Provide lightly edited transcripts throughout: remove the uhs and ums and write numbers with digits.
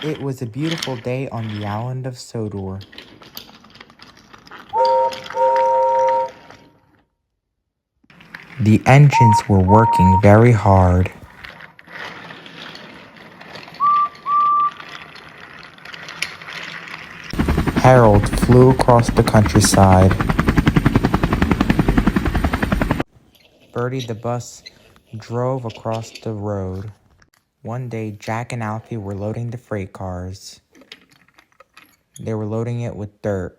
It was a beautiful day on the island of Sodor. The engines were working very hard. Harold flew across the countryside. Bertie the bus drove across the road. One day, Jack and Alfie were loading the freight cars. They were loading it with dirt.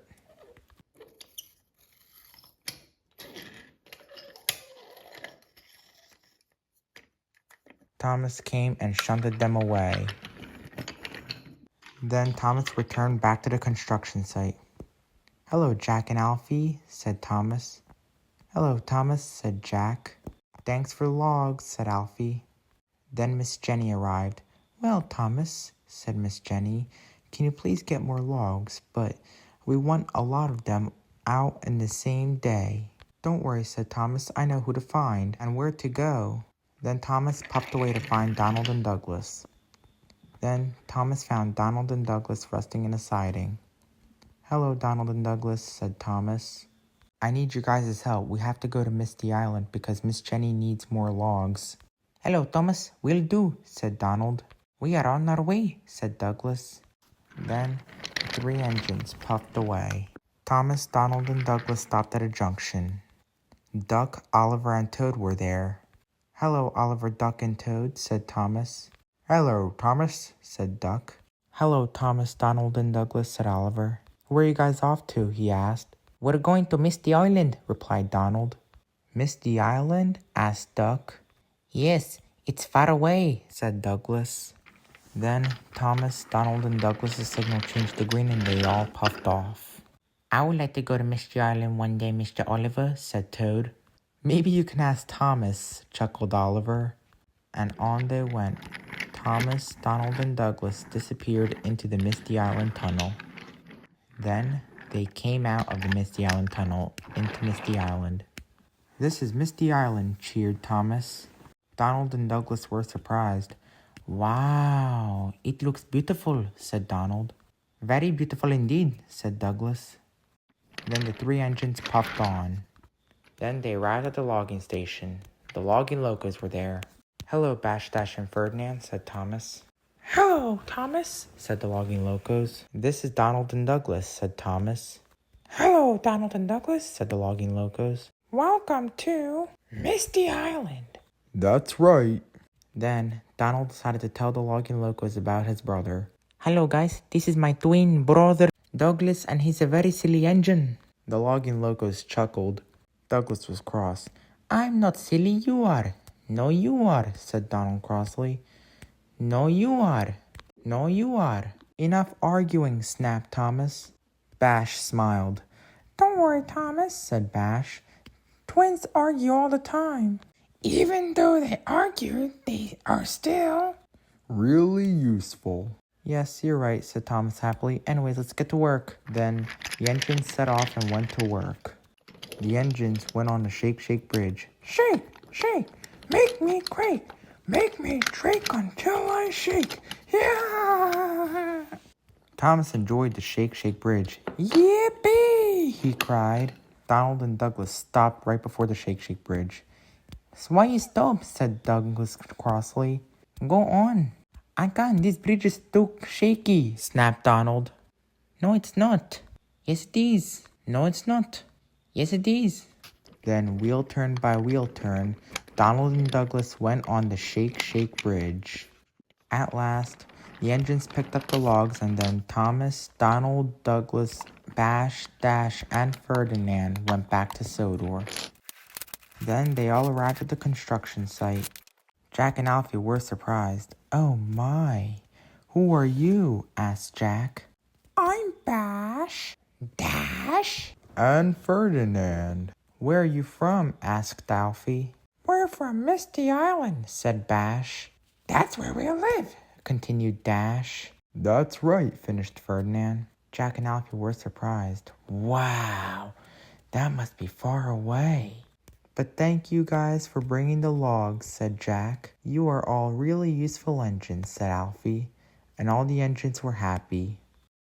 Thomas came and shunted them away. Then Thomas returned back to the construction site. "Hello, Jack and Alfie," said Thomas. "Hello, Thomas," said Jack. "Thanks for the logs," said Alfie. Then Miss Jenny arrived. "Well, Thomas," said Miss Jenny, "can you please get more logs? But we want a lot of them out in the same day." "Don't worry," said Thomas. "I know who to find and where to go." Then Thomas puffed away to find Donald and Douglas. Then Thomas found Donald and Douglas resting in a siding. "Hello, Donald and Douglas," said Thomas. "I need your guys' help. We have to go to Misty Island because Miss Jenny needs more logs." "Hello, Thomas. Will do," said Donald. "We are on our way," said Douglas. Then the three engines puffed away. Thomas, Donald, and Douglas stopped at a junction. Duck, Oliver, and Toad were there. "Hello, Oliver, Duck, and Toad," said Thomas. "Hello, Thomas," said Duck. "Hello, Thomas, Donald, and Douglas," said Oliver. "Where are you guys off to?" he asked. "We're going to Misty Island," replied Donald. "Misty Island?" asked Duck. "Yes, it's far away," said Douglas. Then Thomas, Donald, and Douglas' signal changed to green and they all puffed off. "I would like to go to Misty Island one day, Mr. Oliver," said Toad. "Maybe you can ask Thomas," chuckled Oliver. And on they went. Thomas, Donald, and Douglas disappeared into the Misty Island tunnel. Then they came out of the Misty Island tunnel into Misty Island. "This is Misty Island," cheered Thomas. Donald and Douglas were surprised. "Wow, it looks beautiful," said Donald. "Very beautiful indeed," said Douglas. Then the three engines puffed on. Then they arrived at the logging station. The logging locos were there. "Hello, Bash, Dash, and Ferdinand," said Thomas. "Hello, Thomas," said the logging locos. "This is Donald and Douglas," said Thomas. "Hello, Donald and Douglas," said the logging locos. "Welcome to Misty Island." "That's right." Then Donald decided to tell the logging locos about his brother. "Hello, guys. This is my twin brother, Douglas, and he's a very silly engine." The logging locos chuckled. Douglas was cross. "I'm not silly, you are." "No, you are," said Donald crossly. "No, you are." "No, you are." "Enough arguing," snapped Thomas. Bash smiled. "Don't worry, Thomas," said Bash. "Twins argue all the time. Even though they argue, they are still really useful." "Yes, you're right," said Thomas happily. "Anyways, let's get to work." Then the engines set off and went to work. The engines went on the Shake Shake Bridge. "Shake, shake, make me quake. Make me shake until I shake. Yeah!" Thomas enjoyed the Shake Shake Bridge. "Yippee!" he cried. Donald and Douglas stopped right before the Shake Shake Bridge. "So why you stop?" said Douglas crossly. "Go on." "I can't. This bridge is too shaky," snapped Donald. "No, it's not." "Yes, it is." "No, it's not." "Yes, it is." Then, wheel turn by wheel turn, Donald and Douglas went on the Shake Shake Bridge. At last, the engines picked up the logs, and then Thomas, Donald, Douglas, Bash, Dash, and Ferdinand went back to Sodor. Then they all arrived at the construction site. Jack and Alfie were surprised. "Oh my, who are you?" asked Jack. "I'm Bash, Dash, and Ferdinand." "Where are you from?" asked Alfie. "We're from Misty Island," said Bash. "That's where we live," continued Dash. "That's right," finished Ferdinand. Jack and Alfie were surprised. "Wow, that must be far away." "But thank you guys for bringing the logs," said Jack. "You are all really useful engines," said Alfie. and all the engines were happy.